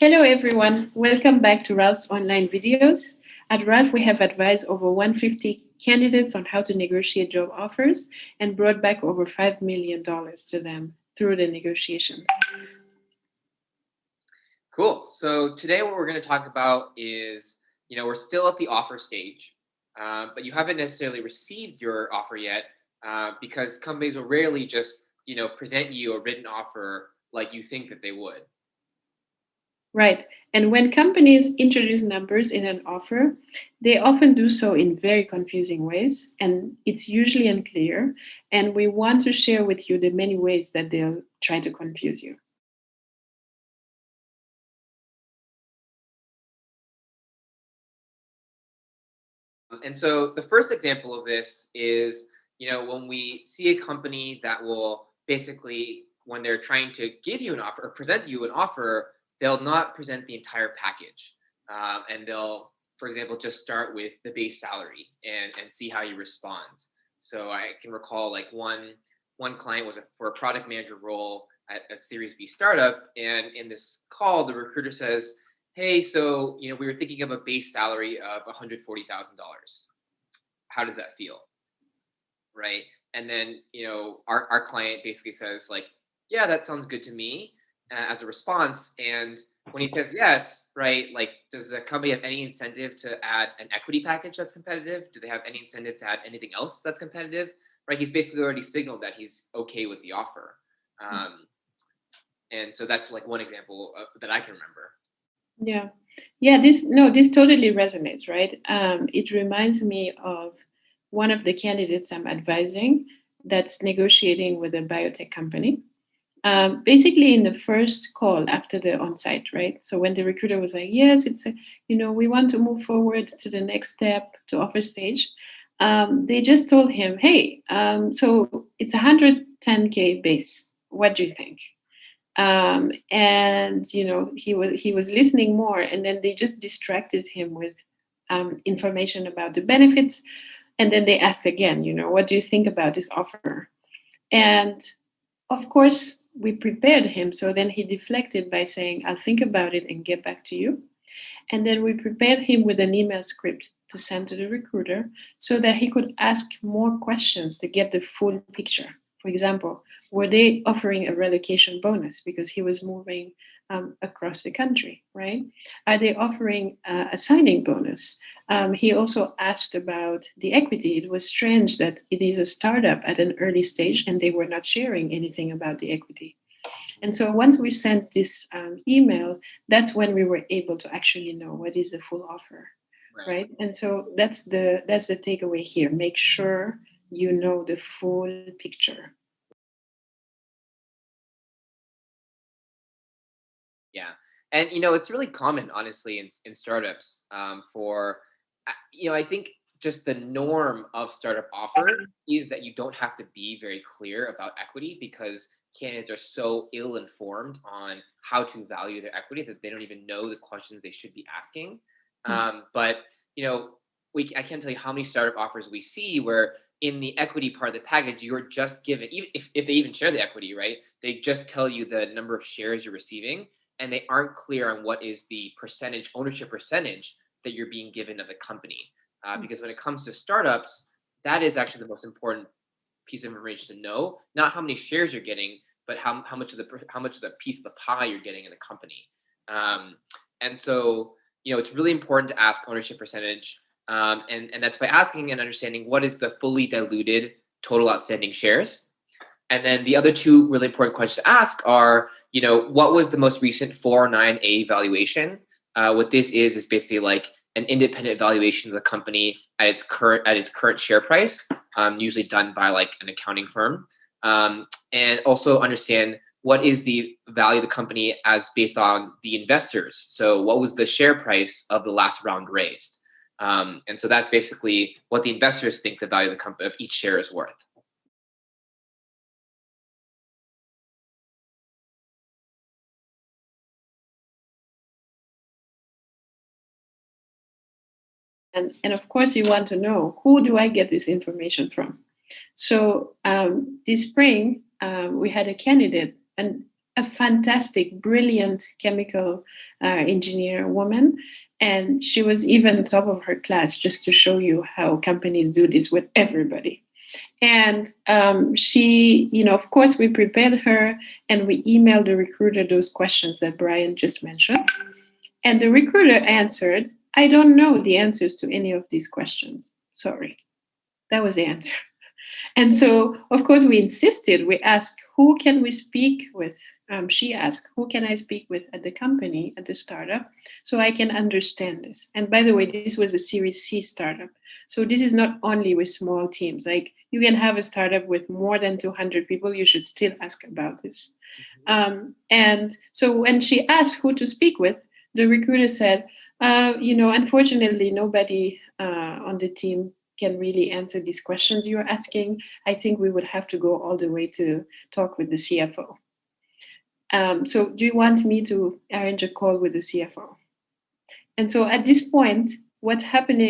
Hello, everyone. Welcome back to Ralph's online videos. At Ralph, we have advised over 150 candidates on how to negotiate job offers and brought back over $5 million to them through the negotiations. Cool. So today what we're going to talk about is, we're still at the offer stage, but you haven't necessarily received your offer yet because companies will rarely just, present you a written offer like you think that they would. Right. And when companies introduce numbers in an offer, they often do so in very confusing ways, and it's usually unclear. And we want to share with you the many ways that they'll try to confuse you. And so the first example of this is, when we see a company that will basically, when they're trying to give you an offer or present you an offer, they'll not present the entire package. And they'll, for example, just start with the base salary and see how you respond. So I can recall like one client was for a product manager role at a Series B startup. And in this call, the recruiter says, hey, so we were thinking of a base salary of $140,000. How does that feel? Right. And then, our client basically says like, yeah, that sounds good to me as a response. And when he says yes, right, like, does the company have any incentive to add an equity package that's competitive? Do they have any incentive to add anything else that's competitive? Right. He's basically already signaled that he's okay with the offer. And so that's like one example that I can remember. Yeah. Yeah, this totally resonates, right? It reminds me of one of the candidates I'm advising that's negotiating with a biotech company. Basically, in the first call after the on-site, right? So when the recruiter was like, "Yes, we want to move forward to the next step to offer stage," they just told him, "Hey, so it's 110K base. What do you think?" And he was listening more, and then they just distracted him with information about the benefits, and then they asked again, what do you think about this offer? And of course we prepared him, so then he deflected by saying, I'll think about it and get back to you. And then we prepared him with an email script to send to the recruiter so that he could ask more questions to get the full picture. For example, were they offering a relocation bonus because he was moving across the country, right? Are they offering a signing bonus? He also asked about the equity. It was strange that it is a startup at an early stage and they were not sharing anything about the equity. And so once we sent this email, that's when we were able to actually know what is the full offer, right? And so that's the takeaway here. Make sure you know the full picture. Yeah. And, it's really common, honestly, in startups I think just the norm of startup offer is that you don't have to be very clear about equity because candidates are so ill-informed on how to value their equity that they don't even know the questions they should be asking. But, I can't tell you how many startup offers we see where in the equity part of the package, you're just given, even if they even share the equity, right? They just tell you the number of shares you're receiving and they aren't clear on what is the ownership percentage that you're being given of the company. Because when it comes to startups, that is actually the most important piece of information to know. Not how many shares you're getting, but how much of the piece of the pie you're getting in the company. And so it's really important to ask ownership percentage, and that's by asking and understanding what is the fully diluted total outstanding shares. And then the other two really important questions to ask are, what was the most recent 409A valuation? What this is basically like an independent valuation of the company at its current share price, usually done by like an accounting firm, and also understand what is the value of the company as based on the investors. So what was the share price of the last round raised? And so that's basically what the investors think the value of the company of each share is worth. And of course, you want to know, who do I get this information from? So this spring, we had a candidate, and a fantastic, brilliant chemical engineer woman. And she was even top of her class, just to show you how companies do this with everybody. And she, of course, we prepared her and we emailed the recruiter those questions that Brian just mentioned. And the recruiter answered, I don't know the answers to any of these questions. Sorry. That was the answer. And so, of course, we insisted. We asked, who can we speak with? She asked, who can I speak with at the company, at the startup, so I can understand this? And by the way, this was a Series C startup. So this is not only with small teams. Like you can have a startup with more than 200 people, you should still ask about this. And so when she asked who to speak with, the recruiter said, unfortunately, nobody on the team can really answer these questions you're asking. I think we would have to go all the way to talk with the CFO. So do you want me to arrange a call with the CFO? And so at this point, what happened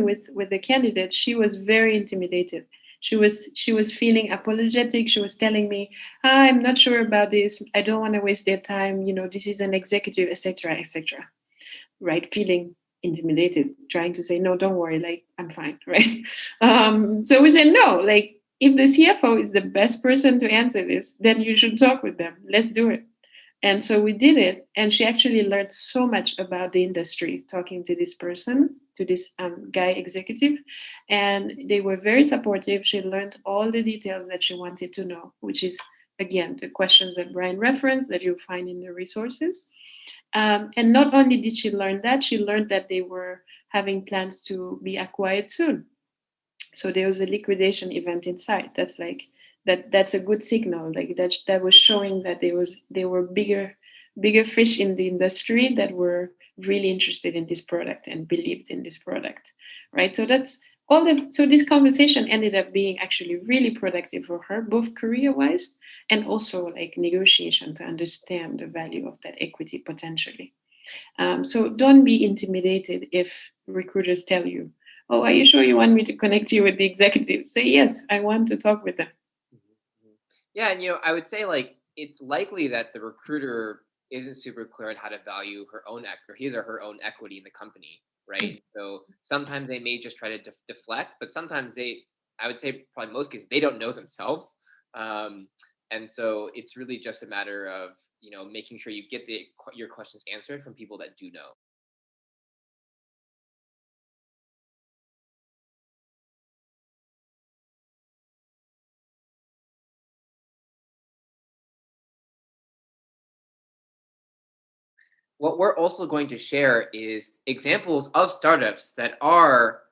with the candidate, she was very intimidated. She was feeling apologetic. She was telling me, I'm not sure about this. I don't want to waste their time. This is an executive, etc., etc. Right? Feeling intimidated, trying to say, no, don't worry, like I'm fine, right? So we said, no, like if the CFO is the best person to answer this, then you should talk with them. Let's do it. And so we did it. And she actually learned so much about the industry talking to this person, to this guy executive. And they were very supportive. She learned all the details that she wanted to know, which is, again, the questions that Brian referenced that you'll find in the resources. And not only did she learn that, she learned that they were having plans to be acquired soon. So there was a liquidation event inside. That's like that's a good signal. Like that was showing that there were bigger fish in the industry that were really interested in this product and believed in this product. Right. So that's so this conversation ended up being actually really productive for her, both career wise and also like negotiation to understand the value of that equity potentially. So don't be intimidated if recruiters tell you, oh, are you sure you want me to connect you with the executive? Say, yes, I want to talk with them. Mhm. Yeah, and I would say like it's likely that the recruiter isn't super clear on how to value her own or his or her own equity in the company, right? So sometimes they may just try to deflect, but sometimes I would say probably most cases, they don't know themselves, um, and so it's really just a matter of making sure you get your questions answered from people that do know. What we're also going to share is examples of startups that are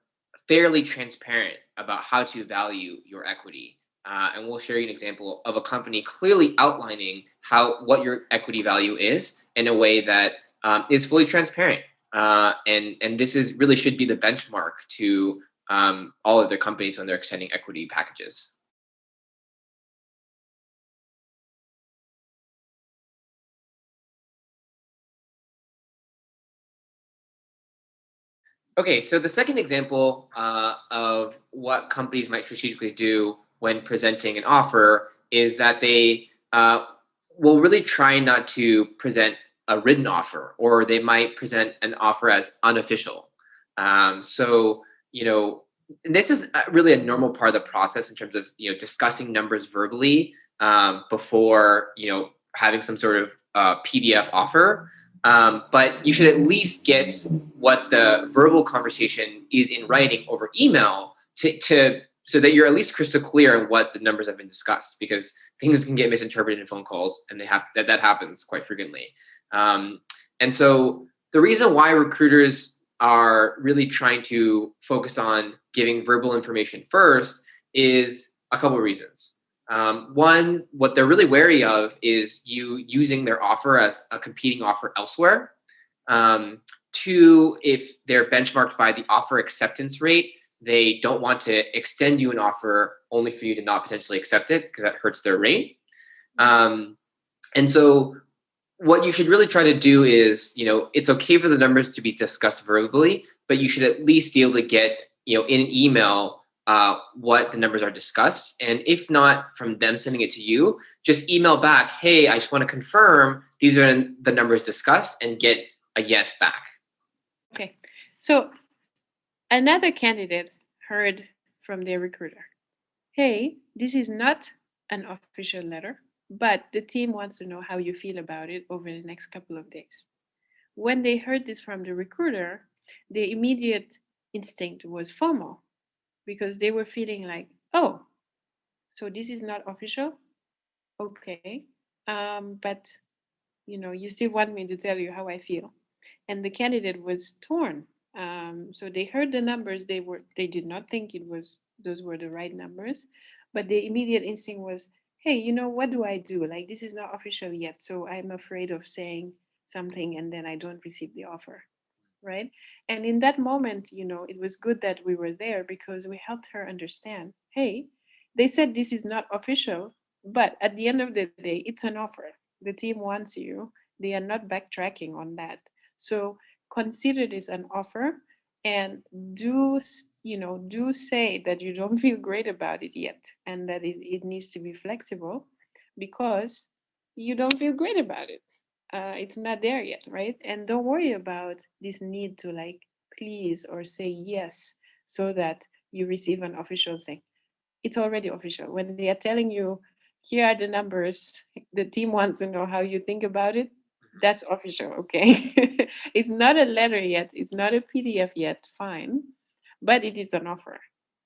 fairly transparent about how to value your equity. And we'll share you an example of a company clearly outlining what your equity value is in a way that is fully transparent. And this is really should be the benchmark to all of their companies when they're extending equity packages. Okay, so the second example of what companies might strategically do when presenting an offer is that they will really try not to present a written offer, or they might present an offer as unofficial. So, and this is really a normal part of the process in terms of discussing numbers verbally before having some sort of PDF offer. But you should at least get what the verbal conversation is in writing over email to so that you're at least crystal clear on what the numbers have been discussed, because things can get misinterpreted in phone calls, and that happens quite frequently. And so the reason why recruiters are really trying to focus on giving verbal information first is a couple of reasons. One, what they're really wary of is you using their offer as a competing offer elsewhere. Two, if they're benchmarked by the offer acceptance rate, they don't want to extend you an offer only for you to not potentially accept it, because that hurts their rate. And so what you should really try to do is, it's okay for the numbers to be discussed verbally, but you should at least be able to get, in an email, what the numbers are discussed. And if not from them sending it to you, just email back, hey, I just want to confirm these are the numbers discussed, and get a yes back. Okay. So another candidate heard from their recruiter, hey, this is not an official letter, but the team wants to know how you feel about it over the next couple of days. When they heard this from the recruiter, their immediate instinct was FOMO because they were feeling like, oh, so this is not official? Okay. But you still want me to tell you how I feel. And the candidate was torn. So they heard the numbers. They did not think those were the right numbers, but the immediate instinct was, hey, what do I do? Like this is not official yet, so I'm afraid of saying something and then I don't receive the offer, right? And in that moment, it was good that we were there because we helped her understand, hey, they said this is not official, but at the end of the day, it's an offer. The team wants you. They are not backtracking on that. So consider this an offer and do say that you don't feel great about it yet and that it needs to be flexible because you don't feel great about it. It's not there yet, right? And don't worry about this need to like please or say yes so that you receive an official thing. It's already official. When they are telling you, here are the numbers, the team wants to know how you think about it, that's official, okay? It's not a letter yet, it's not a PDF yet, fine, but it is an offer,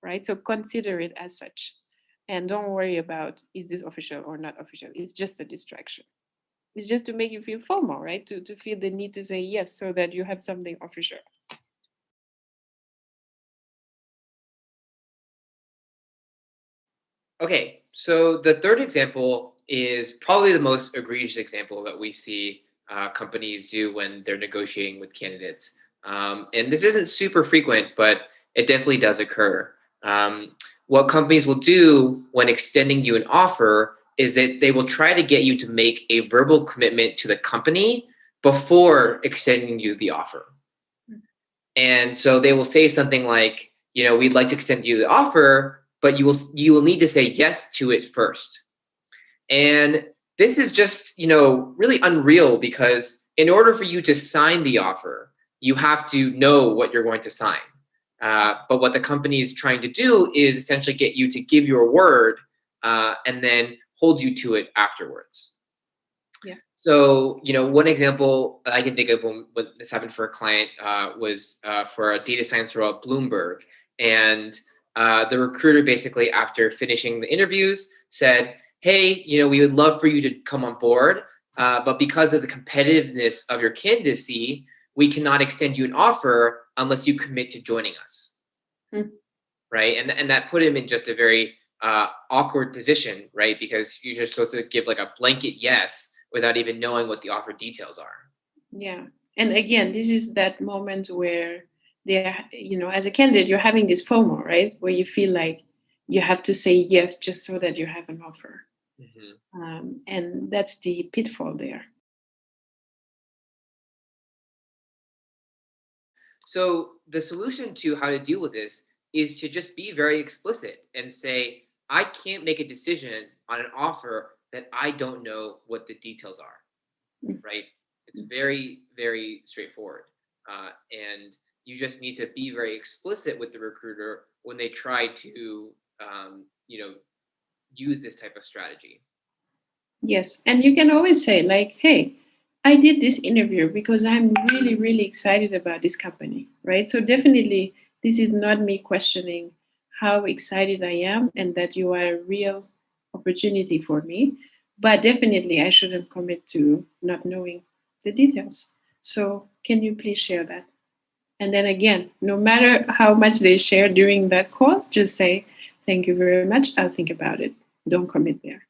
right? So consider it as such. And don't worry about is this official or not official. It's just a distraction. It's just to make you feel FOMO, right? To feel the need to say yes so that you have something official. Okay, so the third example is probably the most egregious example that we see companies do when they're negotiating with candidates. And this isn't super frequent, but it definitely does occur. What companies will do when extending you an offer is that they will try to get you to make a verbal commitment to the company before extending you the offer. And so they will say something like, we'd like to extend you the offer, but you will need to say yes to it first. And this is just, really unreal because in order for you to sign the offer, you have to know what you're going to sign. But what the company is trying to do is essentially get you to give your word and then hold you to it afterwards. Yeah. So, one example I can think of when this happened for a client was for a data science role at Bloomberg. And the recruiter basically, after finishing the interviews, said, hey, we would love for you to come on board. But because of the competitiveness of your candidacy, we cannot extend you an offer unless you commit to joining us. Right. And that put him in just a very awkward position, right? Because you're just supposed to give like a blanket yes without even knowing what the offer details are. Yeah. And again, this is that moment where they're, as a candidate, you're having this FOMO, right? Where you feel like you have to say yes just so that you have an offer. And that's the pitfall there. So the solution to how to deal with this is to just be very explicit and say, I can't make a decision on an offer that I don't know what the details are, right? It's very, very straightforward. And you just need to be very explicit with the recruiter when they try to, use this type of strategy. Yes. And you can always say, like, hey, I did this interview because I'm really, really excited about this company, right? So definitely, this is not me questioning how excited I am and that you are a real opportunity for me. But definitely, I shouldn't commit to not knowing the details. So can you please share that? And then again, no matter how much they share during that call, just say, thank you very much. I'll think about it. Don't commit there.